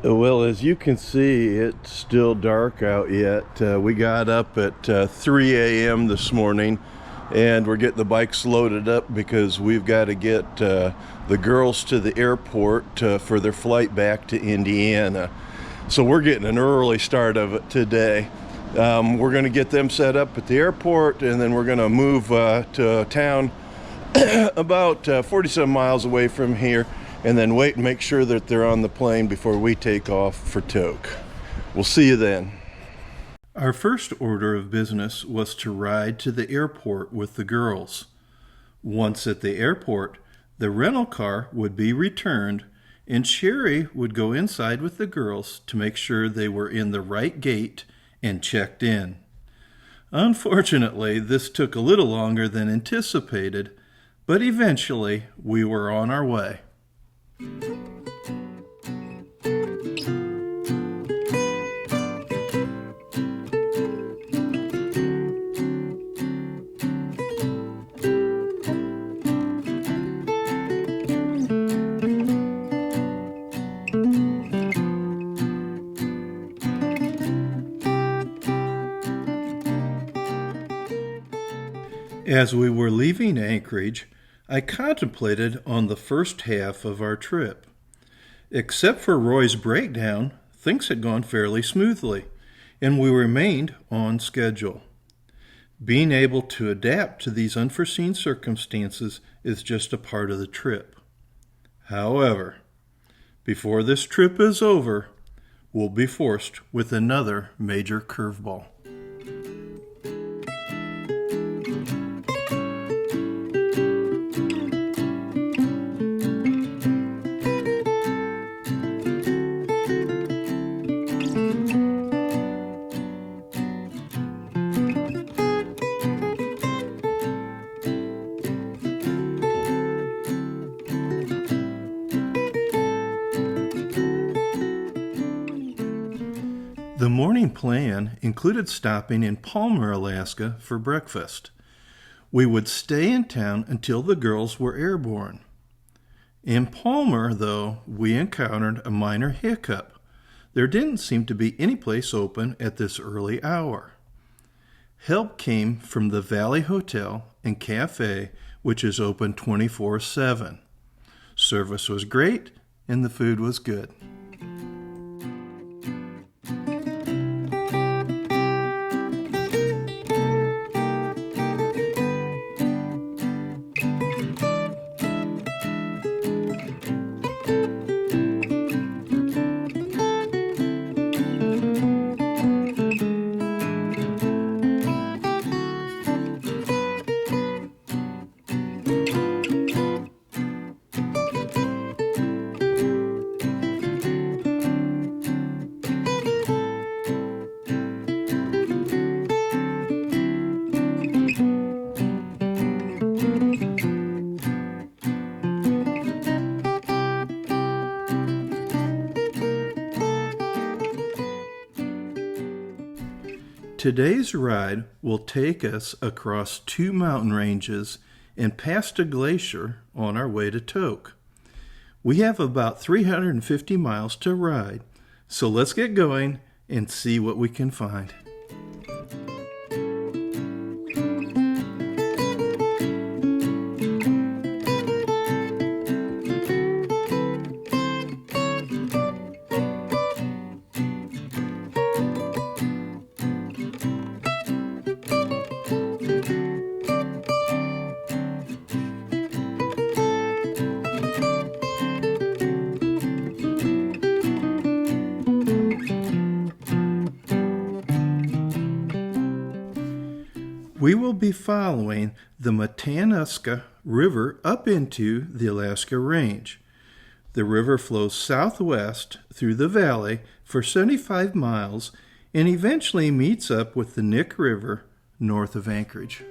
Well, as you can see, it's still dark out yet. We got up at 3 a.m. this morning, and we're getting the bikes loaded up because we've got to get the girls to the airport for their flight back to Indiana. So we're getting an early start of it today. We're going to get them set up at the airport, and then we're going to move to a town about 47 miles away from here, and then wait and make sure that they're on the plane before we take off for Tok. We'll see you then. Our first order of business was to ride to the airport with the girls. Once at the airport, the rental car would be returned, and Cheri would go inside with the girls to make sure they were in the right gate and checked in. Unfortunately, this took a little longer than anticipated, but eventually we were on our way. As we were leaving Anchorage, I contemplated on the first half of our trip. Except for Roy's breakdown, things had gone fairly smoothly, and we remained on schedule. Being able to adapt to these unforeseen circumstances is just a part of the trip. However, before this trip is over, we'll be forced with another major curveball. The morning plan included stopping in Palmer, Alaska for breakfast. We would stay in town until the girls were airborne. In Palmer, though, we encountered a minor hiccup. There didn't seem to be any place open at this early hour. Help came from the Valley Hotel and Cafe, which is open 24/7. Service was great, and the food was good. Today's ride will take us across 2 mountain ranges and past a glacier on our way to Tok. We have about 350 miles to ride, so let's get going and see what we can find. We will be following the Matanuska River up into the Alaska Range. The river flows southwest through the valley for 75 miles and eventually meets up with the Nick River north of Anchorage.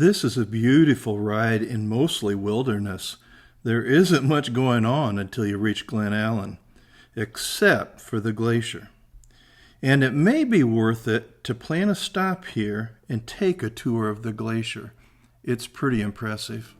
This is a beautiful ride in mostly wilderness. There isn't much going on until you reach Glen Allen, except for the glacier. And it may be worth it to plan a stop here and take a tour of the glacier. It's pretty impressive.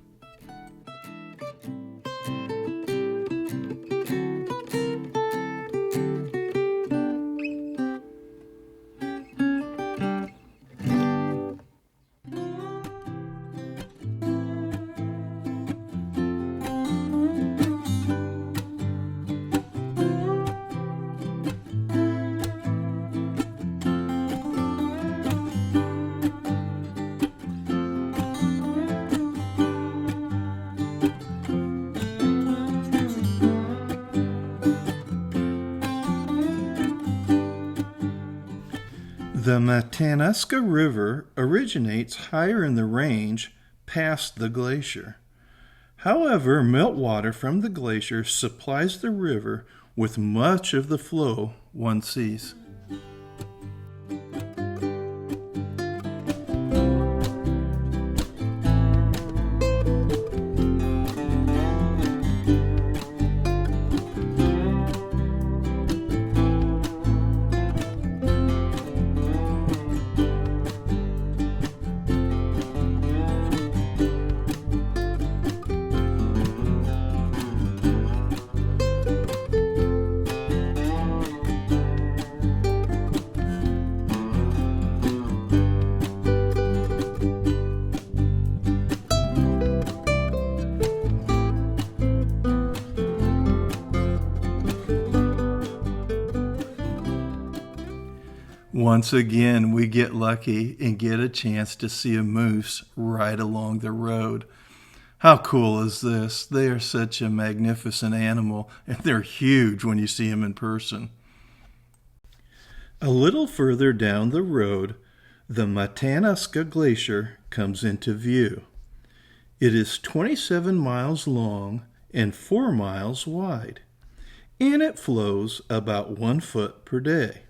The Matanuska River originates higher in the range past the glacier. However, meltwater from the glacier supplies the river with much of the flow one sees. Once again, we get lucky and get a chance to see a moose right along the road. How cool is this? They are such a magnificent animal, and they're huge when you see them in person. A little further down the road, the Matanuska Glacier comes into view. It is 27 miles long and 4 miles wide, and it flows about 1 foot per day.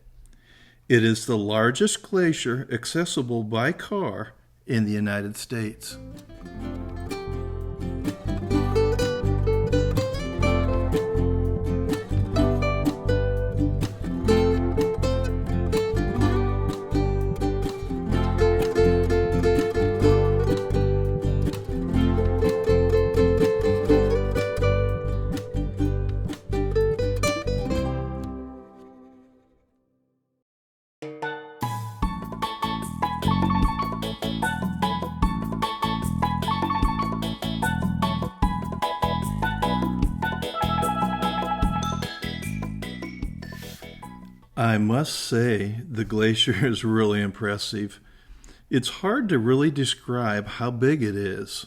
It is the largest glacier accessible by car in the United States. I must say, the glacier is really impressive. It's hard to really describe how big it is.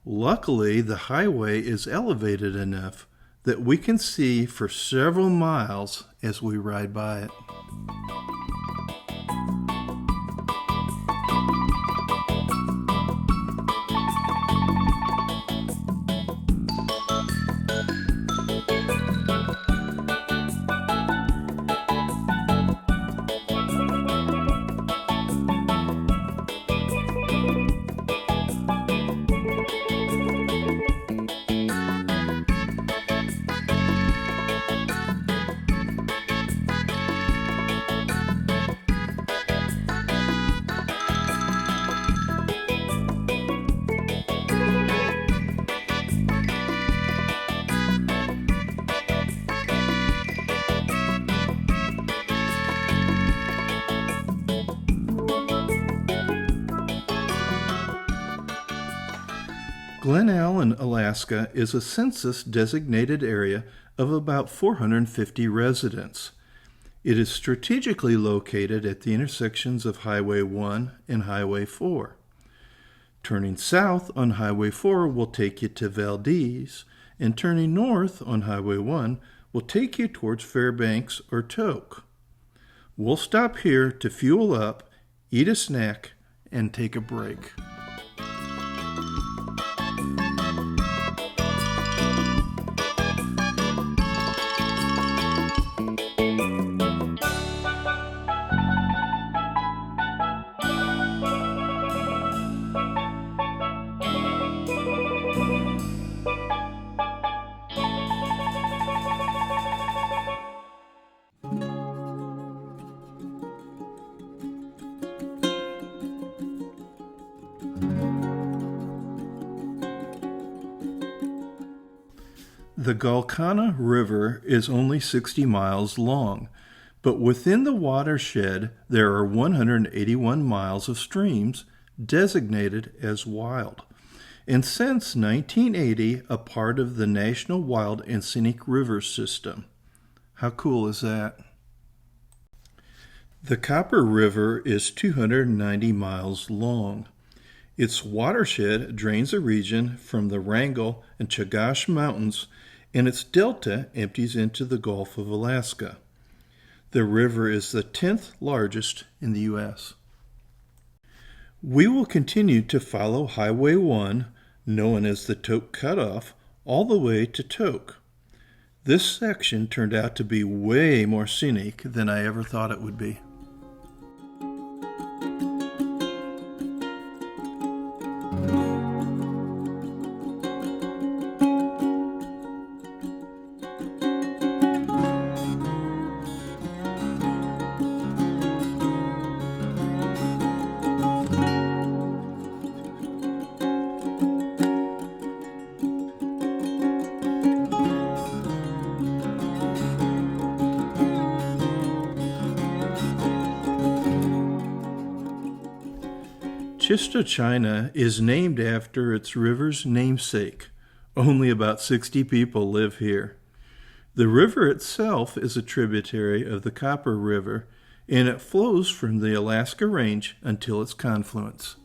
Luckily, the highway is elevated enough that we can see for several miles as we ride by it. Glen Allen, Alaska is a census-designated area of about 450 residents. It is strategically located at the intersections of Highway 1 and Highway 4. Turning south on Highway 4 will take you to Valdez, and turning north on Highway 1 will take you towards Fairbanks or Tok. We'll stop here to fuel up, eat a snack, and take a break. The Galkana River is only 60 miles long, but within the watershed there are 181 miles of streams designated as wild, and since 1980 a part of the National Wild and Scenic Rivers System. How cool is that? The Copper River is 290 miles long. Its watershed drains a region from the Wrangell and Chagash Mountains, and its delta empties into the Gulf of Alaska. The river is the 10th largest in the U.S. We will continue to follow Highway 1, known as the Tok Cutoff, all the way to Tok. This section turned out to be way more scenic than I ever thought it would be. Chista, China is named after its river's namesake. Only about 60 people live here. The river itself is a tributary of the Copper River, and it flows from the Alaska Range until its confluence.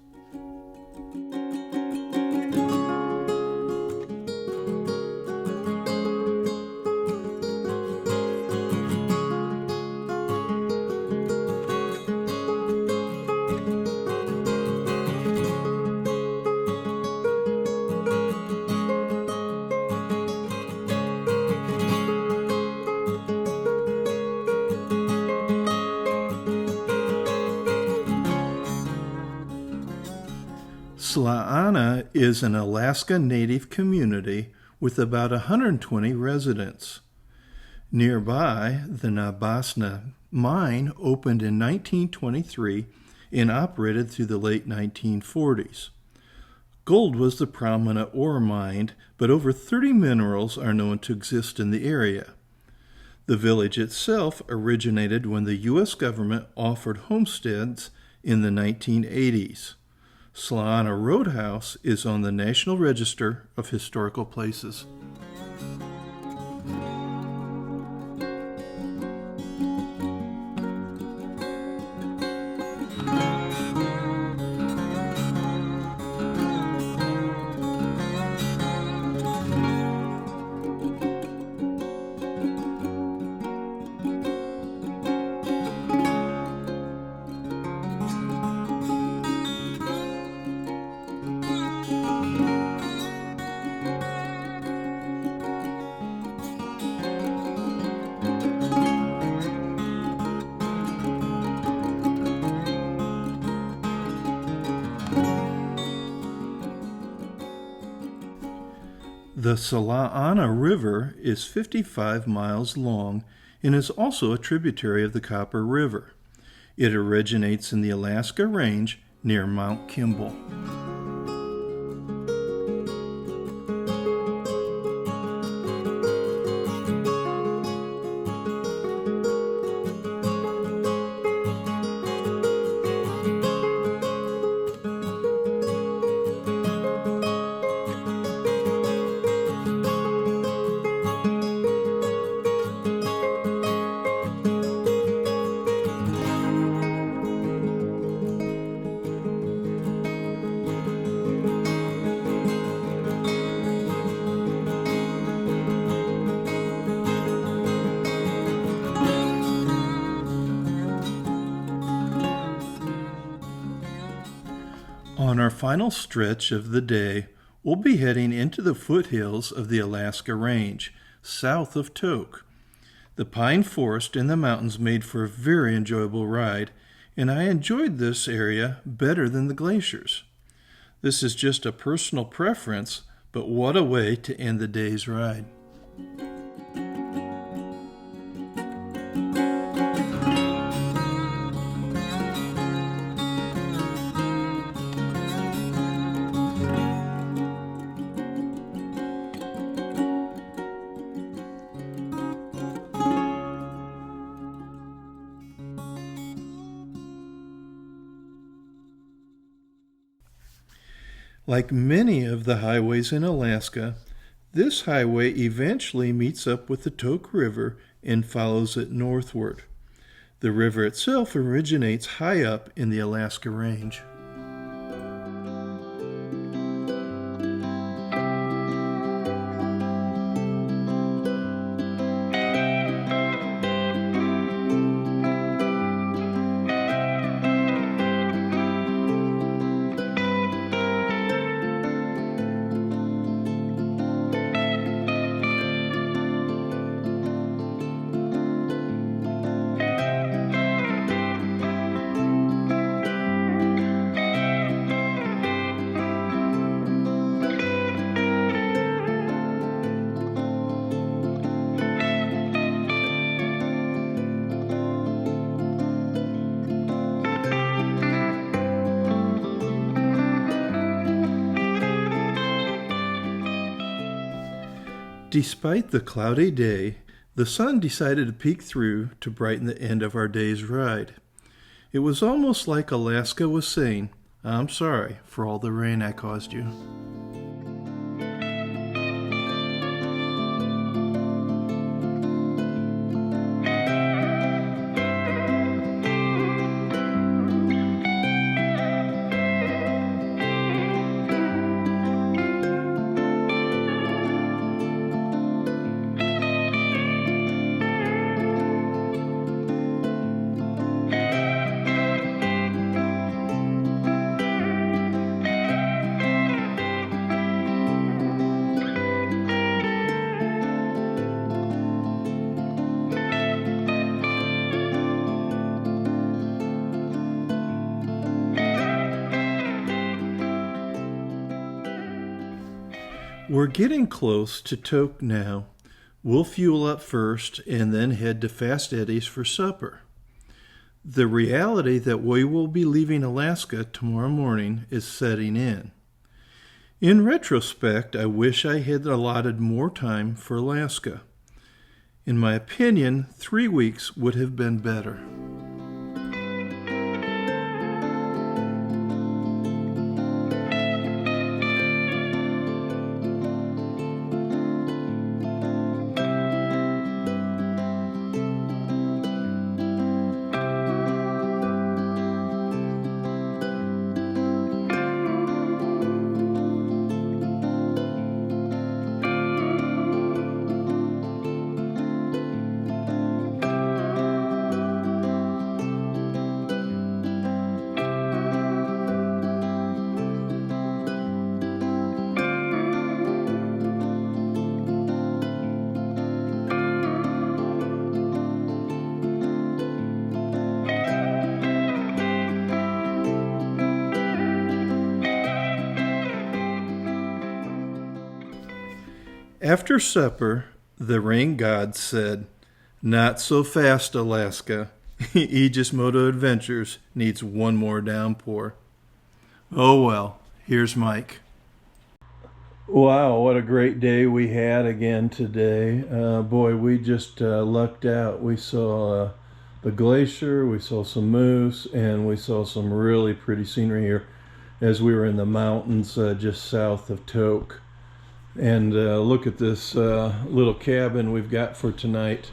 Slaana is an Alaska Native community with about 120 residents. Nearby, the Nabasna mine opened in 1923 and operated through the late 1940s. Gold was the prominent ore mined, but over 30 minerals are known to exist in the area. The village itself originated when the U.S. government offered homesteads in the 1980s. Slaana Roadhouse is on the National Register of Historical Places. The Slaana River is 55 miles long and is also a tributary of the Copper River. It originates in the Alaska Range near Mount Kimball. On our final stretch of the day, we'll be heading into the foothills of the Alaska Range, south of Tok. The pine forest in the mountains made for a very enjoyable ride, and I enjoyed this area better than the glaciers. This is just a personal preference, but what a way to end the day's ride. Like many of the highways in Alaska, this highway eventually meets up with the Tok River and follows it northward. The river itself originates high up in the Alaska Range. Despite the cloudy day, the sun decided to peek through to brighten the end of our day's ride. It was almost like Alaska was saying, "I'm sorry for all the rain I caused you." We're getting close to Tok now. We'll fuel up first and then head to Fast Eddie's for supper. The reality that we will be leaving Alaska tomorrow morning is setting in. In retrospect, I wish I had allotted more time for Alaska. In my opinion, 3 weeks would have been better. After supper, the rain god said, "Not so fast, Alaska. Aegis Moto Adventures needs one more downpour." Oh well, here's Mike. Wow, what a great day we had again today. Boy, we just lucked out. We saw the glacier, we saw some moose, and we saw some really pretty scenery here as we were in the mountains just south of Tok. And look at this little cabin we've got for tonight.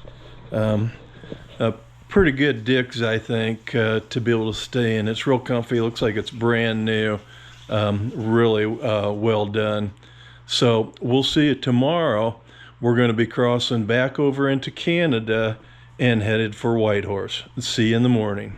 A pretty good digs, I think, to be able to stay in. It's real comfy. It looks like it's brand new. Really well done. So we'll see you tomorrow. We're going to be crossing back over into Canada and headed for Whitehorse. See you in the morning.